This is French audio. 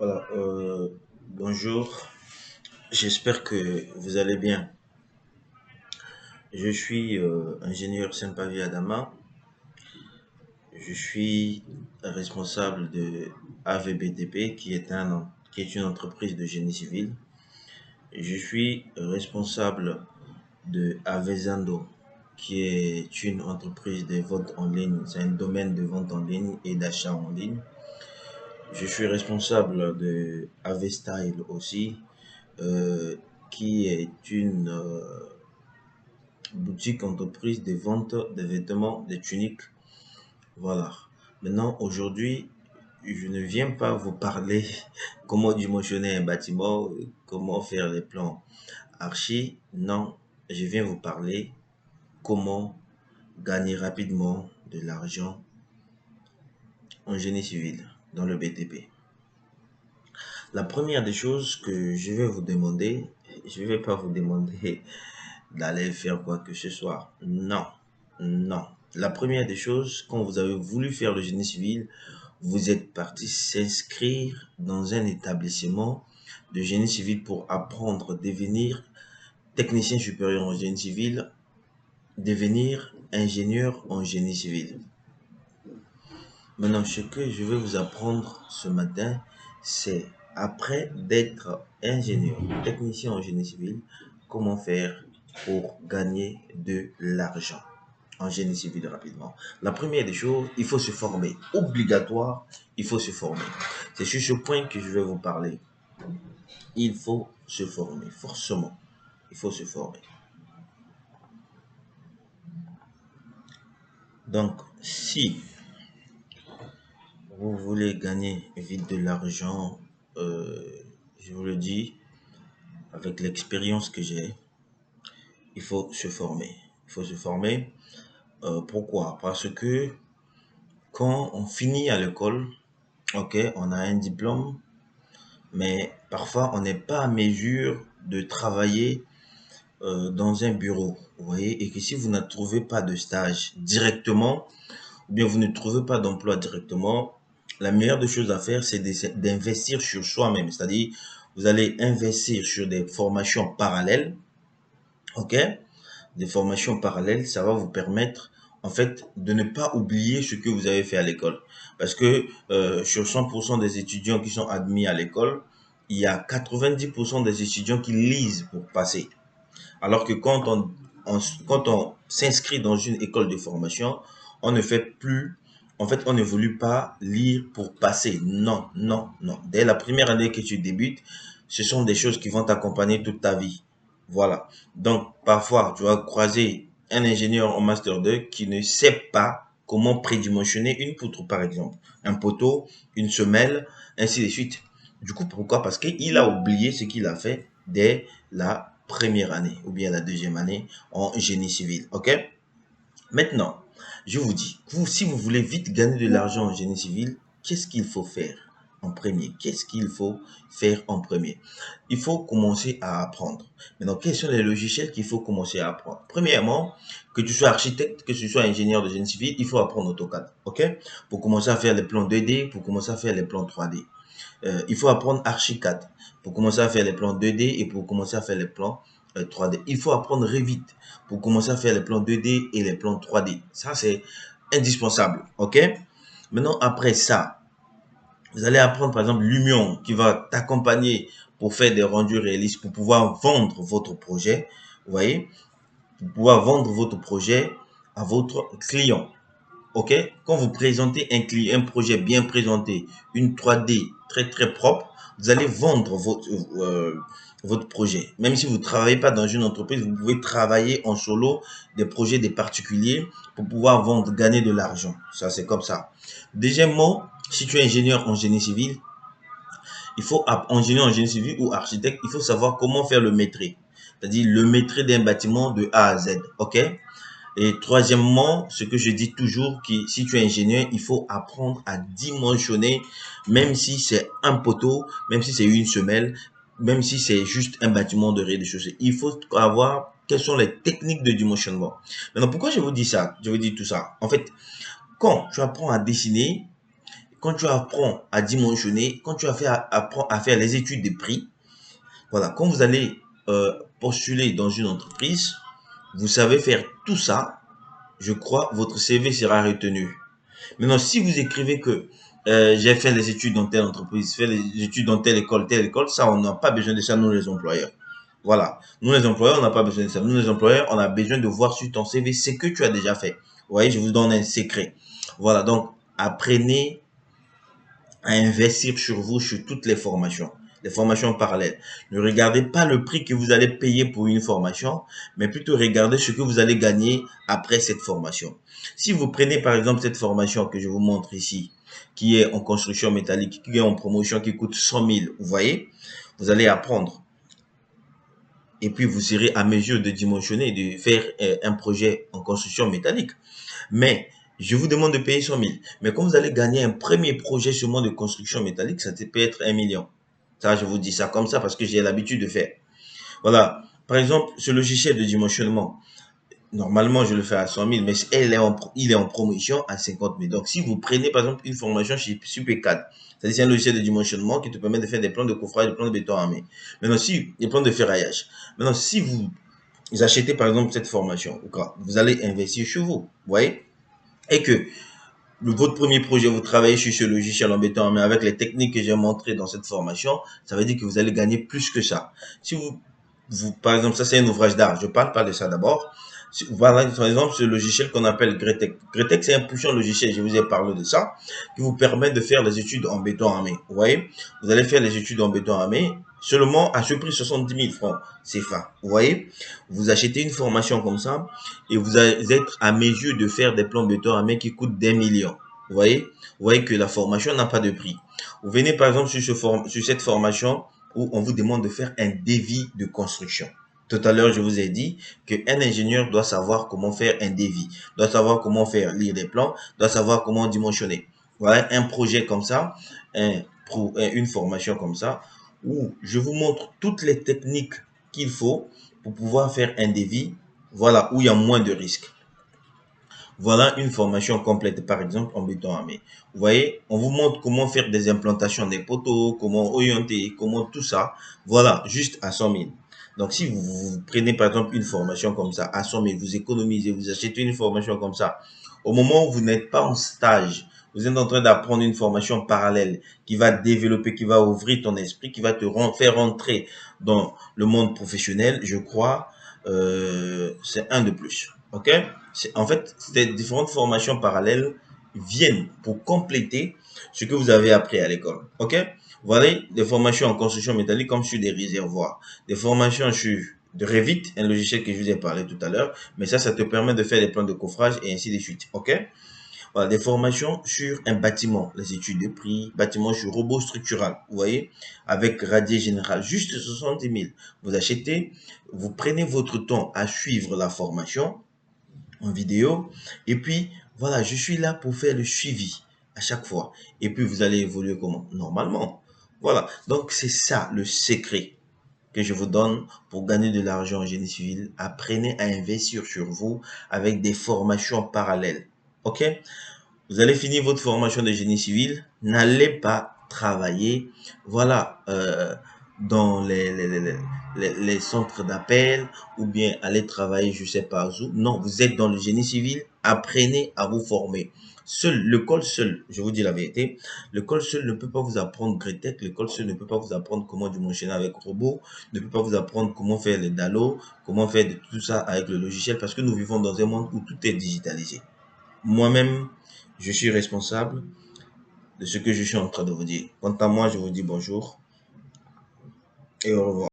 Voilà, bonjour, j'espère que vous allez bien. Je suis ingénieur Sampavi Adama, je suis responsable de AVBTP qui est une entreprise de génie civil. Je suis responsable de Avezando qui est une entreprise de vente en ligne, c'est un domaine de vente en ligne et d'achat en ligne. Je suis responsable de Avestyle aussi, euh, qui est une boutique entreprise de vente de vêtements, de tuniques. Voilà. Maintenant, aujourd'hui, je ne viens pas vous parler comment dimensionner un bâtiment, comment faire les plans archi. Non, je viens vous parler comment gagner rapidement de l'argent en génie civil dans le BTP. La première des choses que je vais vous demander, je ne vais pas vous demander d'aller faire quoi que ce soit. Non, non. La première des choses, quand vous avez voulu faire le génie civil, vous êtes parti s'inscrire dans un établissement de génie civil pour apprendre, devenir technicien supérieur en génie civil, devenir ingénieur en génie civil. Maintenant, ce que je vais vous apprendre ce matin, c'est après d'être ingénieur, technicien en génie civil, comment faire pour gagner de l'argent en génie civil rapidement. La première des choses, il faut se former. Obligatoire, il faut se former. C'est sur ce point que je vais vous parler. Il faut se former, forcément. Il faut se former. Donc, si vous voulez gagner vite de l'argent, je vous le dis, avec l'expérience que j'ai, il faut se former. Il faut se former. Pourquoi? Parce que quand on finit à l'école, ok, on a un diplôme, mais parfois on n'est pas à mesure de travailler dans un bureau, vous voyez, et que si vous ne trouvez pas de stage directement, ou bien vous ne trouvez pas d'emploi directement, la meilleure des choses à faire, c'est d'investir sur soi-même. C'est-à-dire, vous allez investir sur des formations parallèles, ok? Des formations parallèles, ça va vous permettre, en fait, de ne pas oublier ce que vous avez fait à l'école. Parce que sur 100% des étudiants qui sont admis à l'école, il y a 90% des étudiants qui lisent pour passer. Alors que quand on s'inscrit dans une école de formation, on ne fait plus, en fait, on ne voulait pas lire pour passer. Non, non, non. Dès la première année que tu débutes, ce sont des choses qui vont t'accompagner toute ta vie. Voilà. Donc, parfois, tu vas croiser un ingénieur en master 2 qui ne sait pas comment prédimensionner une poutre, par exemple. Un poteau, une semelle, ainsi de suite. Du coup, pourquoi? Parce qu'il a oublié ce qu'il a fait dès la première année ou bien la deuxième année en génie civil. OK? Maintenant, je vous dis, si vous voulez vite gagner de l'argent en génie civil, qu'est-ce qu'il faut faire en premier? Qu'est-ce qu'il faut faire en premier? Il faut commencer à apprendre. Maintenant, quels sont les logiciels qu'il faut commencer à apprendre? Premièrement, que tu sois architecte, que tu sois ingénieur de génie civil, il faut apprendre AutoCAD. OK? Pour commencer à faire les plans 2D, pour commencer à faire les plans 3D. Il faut apprendre Archicad pour commencer à faire les plans 2D et pour commencer à faire les plans 3D. Il faut apprendre Revit pour commencer à faire les plans 2D et les plans 3D. Ça, c'est indispensable. OK? Maintenant, après ça, vous allez apprendre par exemple Lumion qui va t'accompagner pour faire des rendus réalistes, pour pouvoir vendre votre projet. Vous voyez? Pour pouvoir vendre votre projet à votre client. OK? Quand vous présentez un projet bien présenté, une 3D très très propre, vous allez vendre votre projet. Même si vous ne travaillez pas dans une entreprise, vous pouvez travailler en solo des projets des particuliers pour pouvoir vendre, gagner de l'argent. Ça, c'est comme ça. Deuxièmement, si tu es ingénieur en génie civil, ingénieur en génie civil ou architecte, il faut savoir comment faire le maîtrise. C'est-à-dire le maîtrise d'un bâtiment de A à Z. OK? Et troisièmement, ce que je dis toujours, que si tu es ingénieur, il faut apprendre à dimensionner, même si c'est un poteau, même si c'est une semelle, même si c'est juste un bâtiment de rez-de-chaussée. Il faut avoir quelles sont les techniques de dimensionnement. Maintenant, pourquoi je vous dis ça? Je vous dis tout ça. En fait, quand tu apprends à dessiner, quand tu apprends à dimensionner, quand tu apprends à faire les études des prix, voilà, quand vous allez postuler dans une entreprise, vous savez faire tout ça, je crois, votre CV sera retenu. Maintenant, si vous écrivez que j'ai fait les études dans telle entreprise, fait les études dans telle école, ça, on n'a pas besoin de ça, nous les employeurs. Voilà. Nous les employeurs, on n'a pas besoin de ça. Nous les employeurs, on a besoin de voir sur ton CV ce que tu as déjà fait. Vous voyez, je vous donne un secret. Voilà. Donc, apprenez à investir sur vous, sur toutes les formations parallèles. Ne regardez pas le prix que vous allez payer pour une formation, mais plutôt regardez ce que vous allez gagner après cette formation. Si vous prenez par exemple cette formation que je vous montre ici, qui est en construction métallique, qui est en promotion, qui coûte 100 000, vous voyez, vous allez apprendre. Et puis, vous serez à mesure de dimensionner, de faire un projet en construction métallique. Mais je vous demande de payer 100 000. Mais quand vous allez gagner un premier projet seulement de construction métallique, ça peut être 1 million. Ça, je vous dis ça comme ça parce que j'ai l'habitude de faire. Voilà. Par exemple, ce logiciel de dimensionnement, normalement, je le fais à 100 000, mais il est en promotion à 50 000. Donc, si vous prenez, par exemple, une formation chez SuperCAD, c'est-à-dire c'est un logiciel de dimensionnement qui te permet de faire des plans de coffrage, des plans de béton armé. Maintenant, si, des plans de ferraillage. Maintenant, si vous achetez, par exemple, cette formation, vous allez investir chez vous. Vous voyez? Et que votre premier projet, vous travaillez sur ce logiciel en béton armé avec les techniques que j'ai montrées dans cette formation, ça veut dire que vous allez gagner plus que ça. Si par exemple, ça c'est un ouvrage d'art, je parle pas de ça d'abord. Voilà, par exemple, ce logiciel qu'on appelle Gretec. Gretec, c'est un puissant logiciel, je vous ai parlé de ça, qui vous permet de faire les études en béton armé. Vous voyez, vous allez faire les études en béton armé seulement à ce prix 70 000 francs CFA. Vous voyez, vous achetez une formation comme ça et vous allez être à mesure de faire des plans béton armé qui coûtent des millions. Vous voyez que la formation n'a pas de prix. Vous venez par exemple sur cette formation où on vous demande de faire un devis de construction. Tout à l'heure, je vous ai dit qu'un ingénieur doit savoir comment faire un devis, doit savoir comment faire lire des plans, doit savoir comment dimensionner. Voilà un projet comme ça, une formation comme ça, où je vous montre toutes les techniques qu'il faut pour pouvoir faire un devis, voilà, où il y a moins de risques. Voilà une formation complète, par exemple, en béton armé. Vous voyez, on vous montre comment faire des implantations des poteaux, comment orienter, comment tout ça. Voilà, juste à 100 000. Donc, si vous prenez, par exemple, une formation comme ça, à 100 000, vous économisez, vous achetez une formation comme ça. Au moment où vous n'êtes pas en stage, vous êtes en train d'apprendre une formation parallèle qui va développer, qui va ouvrir ton esprit, qui va te faire rentrer dans le monde professionnel, je crois, c'est un de plus. OK? En fait, ces différentes formations parallèles viennent pour compléter ce que vous avez appris à l'école. OK? Voilà des formations en construction métallique comme sur des réservoirs, des formations sur de Revit, un logiciel que je vous ai parlé tout à l'heure, mais ça te permet de faire des plans de coffrage et ainsi de suite. OK? Voilà, des formations sur un bâtiment, les études de prix, bâtiment sur robot structural, vous voyez, avec radier général, juste 70 000. Vous achetez, vous prenez votre temps à suivre la formation en vidéo, et puis voilà, je suis là pour faire le suivi à chaque fois. Et puis vous allez évoluer comment? Normalement. Voilà, donc c'est ça le secret que je vous donne pour gagner de l'argent en génie civil. Apprenez à investir sur vous avec des formations parallèles. OK? Vous allez finir votre formation de génie civil, n'allez pas travailler, voilà, dans les centres d'appel ou bien aller travailler je sais pas où. Non, vous êtes dans le génie civil, apprenez à vous former. L'école seul, je vous dis la vérité, l'école seul ne peut pas vous apprendre Gretec, l'école seul ne peut pas vous apprendre comment dimensionner avec robot, ne peut pas vous apprendre comment faire les dallos, comment faire de tout ça avec le logiciel parce que nous vivons dans un monde où tout est digitalisé. Moi-même, je suis responsable de ce que je suis en train de vous dire. Quant à moi, je vous dis bonjour et au revoir.